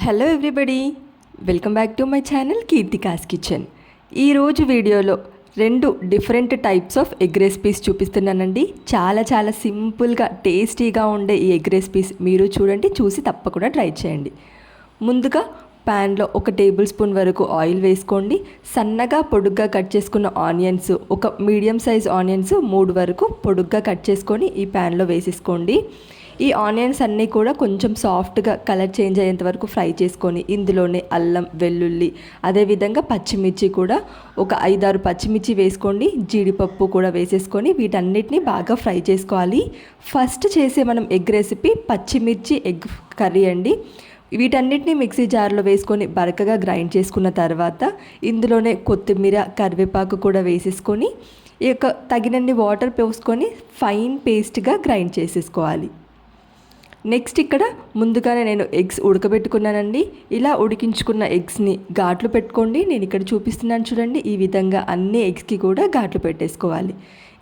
Hello everybody, welcome back to my channel Keerthika's kitchen. ఈరోజు వీడియోలో రెండు different types of egg recipes చూపిస్తున్నానండి. చాలా సింపుల్గా టేస్టీగా ఉండే ఈ ఎగ్ రెసిపీస్ మీరు చూడండి, చూసి తప్పకుండా ట్రై చేయండి. ముందుగా ప్యాన్లో 1 టేబుల్ స్పూన్ వరకు ఆయిల్ వేసుకోండి. సన్నగా పొడుగ్గా కట్ చేసుకున్న ఆనియన్స్, ఒక మీడియం సైజ్ ఆనియన్స్ 3 వరకు పొడుగ్గా కట్ చేసుకొని ఈ ప్యాన్లో వేసేసుకోండి. ఈ ఆనియన్స్ అన్నీ కూడా కొంచెం సాఫ్ట్గా కలర్ చేంజ్ అయ్యేంత వరకు ఫ్రై చేసుకొని ఇందులోనే అల్లం, వెల్లుల్లి, అదేవిధంగా పచ్చిమిర్చి కూడా ఒక 5-6 పచ్చిమిర్చి వేసుకోండి. జీడిపప్పు కూడా వేసేసుకొని వీటన్నిటిని బాగా ఫ్రై చేసుకోవాలి. ఫస్ట్ చేసే మనం ఎగ్ రెసిపీ పచ్చిమిర్చి ఎగ్ కర్రీ అండి. వీటన్నిటిని మిక్సీ జార్లో వేసుకొని బరకగా గ్రైండ్ చేసుకున్న తర్వాత ఇందులోనే కొత్తిమీర, కరివేపాకు కూడా వేసేసుకొని తగినన్ని వాటర్ పోసుకొని ఫైన్ పేస్ట్గా గ్రైండ్ చేసేసుకోవాలి. నెక్స్ట్ ఇక్కడ ముందుగానే నేను ఎగ్స్ ఉడకబెట్టుకున్నానండి. ఇలా ఉడికించుకున్న ఎగ్స్ని ఘాట్లు పెట్టుకోండి. నేను ఇక్కడ చూపిస్తున్నాను చూడండి, ఈ విధంగా అన్ని ఎగ్స్కి కూడా ఘాట్లు పెట్టేసుకోవాలి.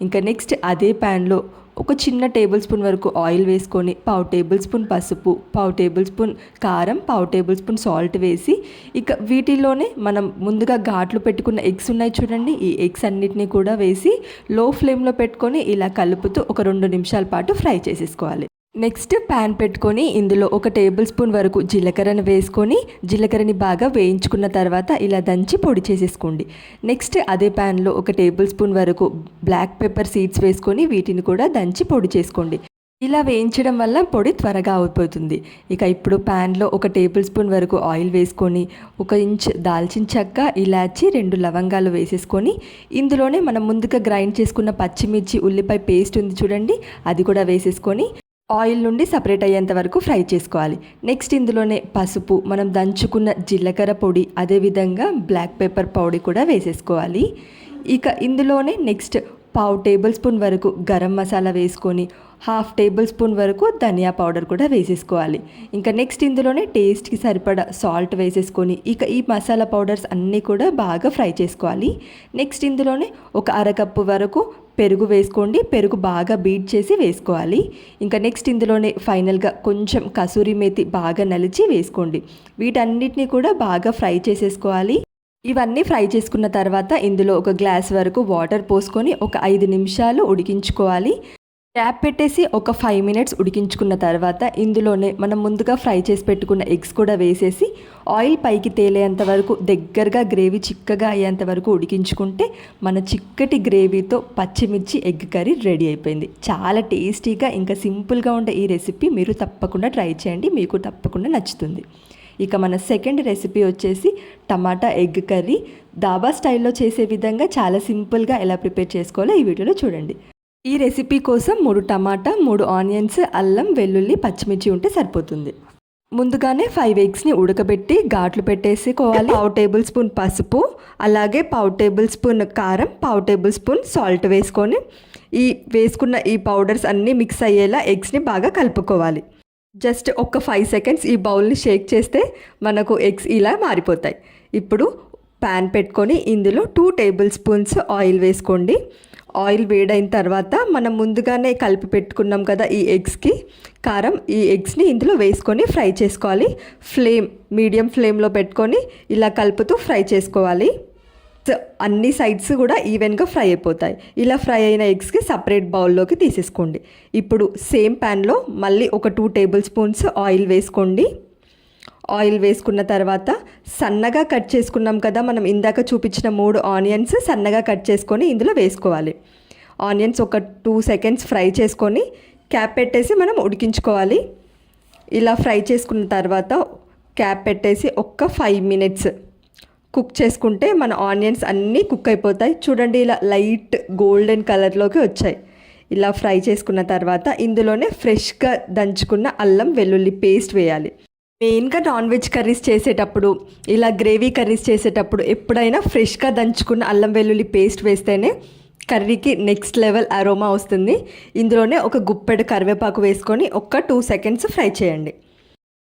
ఇంకా నెక్స్ట్ అదే ప్యాన్లో ఒక చిన్న టేబుల్ స్పూన్ వరకు ఆయిల్ వేసుకొని 1/2 టేబుల్ స్పూన్ పసుపు, 1/2 టేబుల్ స్పూన్ కారం, 1/2 టేబుల్ స్పూన్ సాల్ట్ వేసి ఇక వీటిలోనే మనం ముందుగా ఘాట్లు పెట్టుకున్న ఎగ్స్ ఉన్నాయి చూడండి, ఈ ఎగ్స్ అన్నిటినీ కూడా వేసి లో ఫ్లేమ్లో పెట్టుకొని ఇలా కలుపుతూ ఒక 2 నిమిషాల పాటు ఫ్రై చేసేసుకోవాలి. నెక్స్ట్ ప్యాన్ పెట్టుకొని ఇందులో 1 టేబుల్ స్పూన్ వరకు జీలకర్రను వేసుకొని జీలకర్రని బాగా వేయించుకున్న తర్వాత ఇలా దంచి పొడి చేసేసుకోండి. నెక్స్ట్ అదే ప్యాన్లో 1 టేబుల్ స్పూన్ వరకు బ్లాక్ పెప్పర్ సీడ్స్ వేసుకొని వీటిని కూడా దంచి పొడి చేసుకోండి. ఇలా వేయించడం వల్ల పొడి త్వరగా అయిపోతుంది. ఇక ఇప్పుడు ప్యాన్లో 1 టేబుల్ స్పూన్ వరకు ఆయిల్ వేసుకొని 1 ఇంచ్ దాల్చిన చెక్క, ఇలాచి, 2 లవంగాలు వేసేసుకొని ఇందులోనే మనం ముందుగా గ్రైండ్ చేసుకున్న పచ్చిమిర్చి, ఉల్లిపాయ పేస్ట్ ఉంది చూడండి, అది కూడా వేసేసుకొని ఆయిల్ నుండి సపరేట్ అయ్యేంత వరకు ఫ్రై చేసుకోవాలి. నెక్స్ట్ ఇందులోనే పసుపు, మనం దంచుకున్న జీలకర్ర పొడి, అదేవిధంగా బ్లాక్ పెప్పర్ పౌడర్ కూడా వేసేసుకోవాలి. ఇక ఇందులోనే నెక్స్ట్ 1/2 టేబుల్ స్పూన్ వరకు గరం మసాలా వేసుకొని 1/2 టేబుల్ స్పూన్ వరకు ధనియా పౌడర్ కూడా వేసేసుకోవాలి. ఇంకా నెక్స్ట్ ఇందులోనే టేస్ట్కి సరిపడా సాల్ట్ వేసేసుకొని ఇక ఈ మసాలా పౌడర్స్ అన్నీ కూడా బాగా ఫ్రై చేసుకోవాలి. నెక్స్ట్ ఇందులోనే ఒక 1/2 కప్పు వరకు పెరుగు వేసుకోండి. పెరుగు బాగా బీట్ చేసి వేసుకోవాలి. ఇంకా నెక్స్ట్ ఇందులోనే ఫైనల్గా కొంచెం కసూరి మేతి బాగా నలిచి వేసుకోండి. వీటన్నిటిని కూడా బాగా ఫ్రై చేసేసుకోవాలి. ఇవన్నీ ఫ్రై చేసుకున్న తర్వాత ఇందులో 1 గ్లాస్ వరకు వాటర్ పోసుకొని ఒక 5 నిమిషాలు ఉడికించుకోవాలి. ట్యాప్ పెట్టేసి ఒక 5 మినిట్స్ ఉడికించుకున్న తర్వాత ఇందులోనే మనం ముందుగా ఫ్రై చేసి పెట్టుకున్న ఎగ్స్ కూడా వేసేసి ఆయిల్ పైకి తేలేంత వరకు దగ్గరగా గ్రేవీ చిక్కగా అయ్యేంత వరకు ఉడికించుకుంటే మన చిక్కటి గ్రేవీతో పచ్చిమిర్చి ఎగ్ కర్రీ రెడీ అయిపోయింది. చాలా టేస్టీగా ఇంకా సింపుల్గా ఉండే ఈ రెసిపీ మీరు తప్పకుండా ట్రై చేయండి, మీకు తప్పకుండా నచ్చుతుంది. ఇక మన సెకండ్ రెసిపీ వచ్చేసి టమాటా ఎగ్ కర్రీ. దాబా స్టైల్లో చేసే విధంగా చాలా సింపుల్గా ఎలా ప్రిపేర్ చేసుకోవాలో ఈ వీడియోలో చూడండి. ఈ రెసిపీ కోసం 3 టమాటా, 3 ఆనియన్స్, అల్లం, వెల్లుల్లి, పచ్చిమిర్చి ఉంటే సరిపోతుంది. ముందుగానే 5 ఎగ్స్ని ఉడకబెట్టి ఘాట్లు పెట్టేసుకోవాలి. 1/2 టేబుల్ స్పూన్ పసుపు, అలాగే 1/2 టేబుల్ స్పూన్ కారం, 1/2 టేబుల్ స్పూన్ సాల్ట్ వేసుకొని వేసుకున్న ఈ పౌడర్స్ అన్నీ మిక్స్ అయ్యేలా ఎగ్స్ని బాగా కలుపుకోవాలి. జస్ట్ ఒక 5 సెకండ్స్ ఈ బౌల్ని షేక్ చేస్తే మనకు ఎగ్స్ ఇలా మారిపోతాయి. ఇప్పుడు ప్యాన్ పెట్టుకొని ఇందులో 2 టేబుల్ స్పూన్స్ ఆయిల్ వేసుకోండి. ఆయిల్ వేడైన తర్వాత మనం ముందుగానే కలిపి పెట్టుకున్నాం కదా ఈ ఎగ్స్కి కారం, ఈ ఎగ్స్ని ఇందులో వేసుకొని ఫ్రై చేసుకోవాలి. మీడియం ఫ్లేమ్లో పెట్టుకొని ఇలా కలుపుతూ ఫ్రై చేసుకోవాలి. అన్ని సైడ్స్ కూడా ఈవెన్గా ఫ్రై అయిపోతాయి. ఇలా ఫ్రై అయిన ఎగ్స్కి సపరేట్ బౌల్లోకి తీసేసుకోండి. ఇప్పుడు సేమ్ ప్యాన్లో మళ్ళీ ఒక 2 టేబుల్ స్పూన్స్ ఆయిల్ వేసుకోండి. ఆయిల్ వేసుకున్న తర్వాత సన్నగా కట్ చేసుకున్నాం కదా మనం ఇందాక చూపించిన 3 ఆనియన్స్ సన్నగా కట్ చేసుకొని ఇందులో వేసుకోవాలి. ఆనియన్స్ ఒక 2 సెకండ్స్ ఫ్రై చేసుకొని క్యాప్ పెట్టేసి మనం ఉడికించుకోవాలి. ఇలా ఫ్రై చేసుకున్న తర్వాత క్యాప్ పెట్టేసి ఒక 5 మినిట్స్ కుక్ చేసుకుంటే మన ఆనియన్స్ అన్నీ కుక్ అయిపోతాయి. చూడండి, ఇలా లైట్ గోల్డెన్ కలర్లోకి వచ్చాయి. ఇలా ఫ్రై చేసుకున్న తర్వాత ఇందులోనే ఫ్రెష్గా దంచుకున్న అల్లం, వెల్లుల్లి పేస్ట్ వేయాలి. మెయిన్గా నాన్ వెజ్ కర్రీస్ చేసేటప్పుడు, ఇలా గ్రేవీ కర్రీస్ చేసేటప్పుడు ఎప్పుడైనా ఫ్రెష్గా దంచుకున్న అల్లం వెల్లుల్లి పేస్ట్ వేస్తేనే కర్రీకి నెక్స్ట్ లెవెల్ అరోమా వస్తుంది. ఇందులోనే ఒక గుప్పెడు కరివేపాకు వేసుకొని ఒక 2 సెకండ్స్ ఫ్రై చేయండి.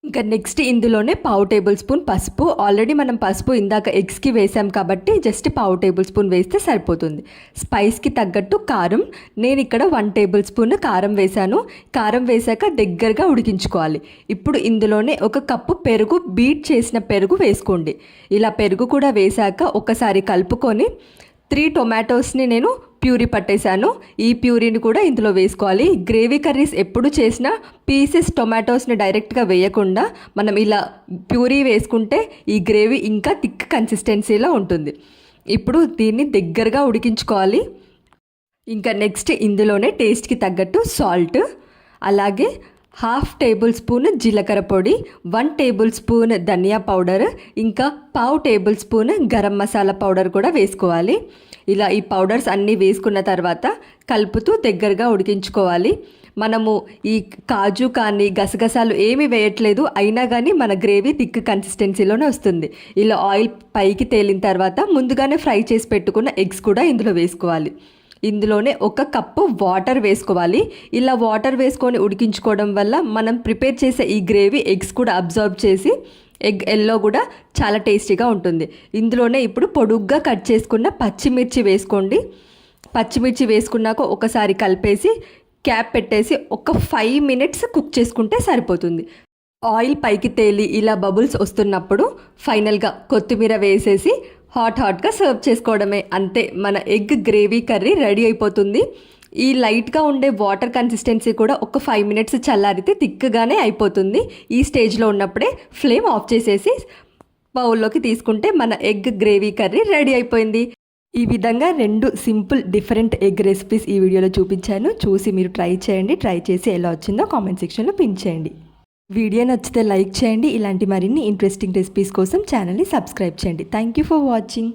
ఇంకా నెక్స్ట్ ఇందులోనే పావు టేబుల్ స్పూన్ పసుపు. ఆల్రెడీ మనం పసుపు ఇందాక ఎగ్స్కి వేసాం కాబట్టి జస్ట్ పావు టేబుల్ స్పూన్ వేస్తే సరిపోతుంది. స్పైస్కి తగ్గట్టు కారం. నేను ఇక్కడ 1 టేబుల్ స్పూన్ కారం వేసాను. కారం వేసాక దగ్గరగా ఉడికించుకోవాలి. ఇప్పుడు ఇందులోనే 1 కప్పు పెరుగు, బీట్ చేసిన పెరుగు వేసుకోండి. ఇలా పెరుగు కూడా వేసాక ఒకసారి కలుపుకొని 3 టొమాటోస్ని నేను ప్యూరీ పట్టేశాను. ఈ ప్యూరీని కూడా ఇందులో వేసుకోవాలి. గ్రేవీ కర్రీస్ ఎప్పుడు చేసినా పీసెస్ టొమాటోస్ని డైరెక్ట్గా వేయకుండా మనం ఇలా ప్యూరీ వేసుకుంటే ఈ గ్రేవీ ఇంకా థిక్ కన్సిస్టెన్సీలో ఉంటుంది. ఇప్పుడు దీన్ని దగ్గరగా ఉడికించుకోవాలి. ఇంకా నెక్స్ట్ ఇందులోనే టేస్ట్కి తగ్గట్టు సాల్ట్, అలాగే 1/2 టేబుల్ స్పూన్ జీలకర్ర పొడి, 1 టేబుల్ స్పూన్ ధనియా పౌడర్, ఇంకా పావు table spoon garam masala powder కూడా వేసుకోవాలి. ఇలా ఈ పౌడర్స్ అన్నీ వేసుకున్న తర్వాత కలుపుతూ దగ్గరగా ఉడికించుకోవాలి. మనము ఈ కాజు కానీ గసగసాలు ఏమీ వేయట్లేదు, అయినా కానీ మన గ్రేవీ థిక్ కన్సిస్టెన్సీలోనే వస్తుంది. ఇలా ఆయిల్ పైకి తేలిన తర్వాత ముందుగానే ఫ్రై చేసి పెట్టుకున్న ఎగ్స్ కూడా ఇందులో వేసుకోవాలి. ఇందులోనే 1 కప్పు వాటర్ వేసుకోవాలి. ఇలా వాటర్ వేసుకొని ఉడికించుకోవడం వల్ల మనం ప్రిపేర్ చేసే ఈ గ్రేవీ ఎగ్స్ కూడా అబ్జర్వ్ చేసి ఎగ్ ఎల్లో కూడా చాలా టేస్టీగా ఉంటుంది. ఇందులోనే ఇప్పుడు పొడుగ్గా కట్ చేసుకున్న పచ్చిమిర్చి వేసుకోండి. పచ్చిమిర్చి వేసుకున్నాక ఒకసారి కలిపేసి క్యాప్ పెట్టేసి ఒక 5 మినిట్స్ కుక్ చేసుకుంటే సరిపోతుంది. ఆయిల్ పైకి తేలి ఇలా బబుల్స్ వస్తున్నప్పుడు ఫైనల్గా కొత్తిమీర వేసేసి హాట్గా సర్వ్ చేసుకోవడమే. అంతే, మన ఎగ్ గ్రేవీ కర్రీ రెడీ అయిపోతుంది. ఈ లైట్గా ఉండే వాటర్ కన్సిస్టెన్సీ కూడా ఒక 5 మినిట్స్ చల్లారితే థిక్గానే అయిపోతుంది. ఈ స్టేజ్లో ఉన్నప్పుడే ఫ్లేమ్ ఆఫ్ చేసేసి బౌల్లోకి తీసుకుంటే మన ఎగ్ గ్రేవీ కర్రీ రెడీ అయిపోయింది. ఈ విధంగా 2 సింపుల్ డిఫరెంట్ ఎగ్ రెసిపీస్ ఈ వీడియోలో చూపించాను. చూసి మీరు ట్రై చేయండి. ట్రై చేసి ఎలా వచ్చిందో కామెంట్ సెక్షన్లో పిన్ చేయండి. వీడియో నచ్చితే లైక్ చేయండి. ఇలాంటి మరిన్ని ఇంట్రెస్టింగ్ రెసిపీస్ కోసం ఛానల్ని సబ్స్క్రైబ్ చేయండి. Thank you for watching.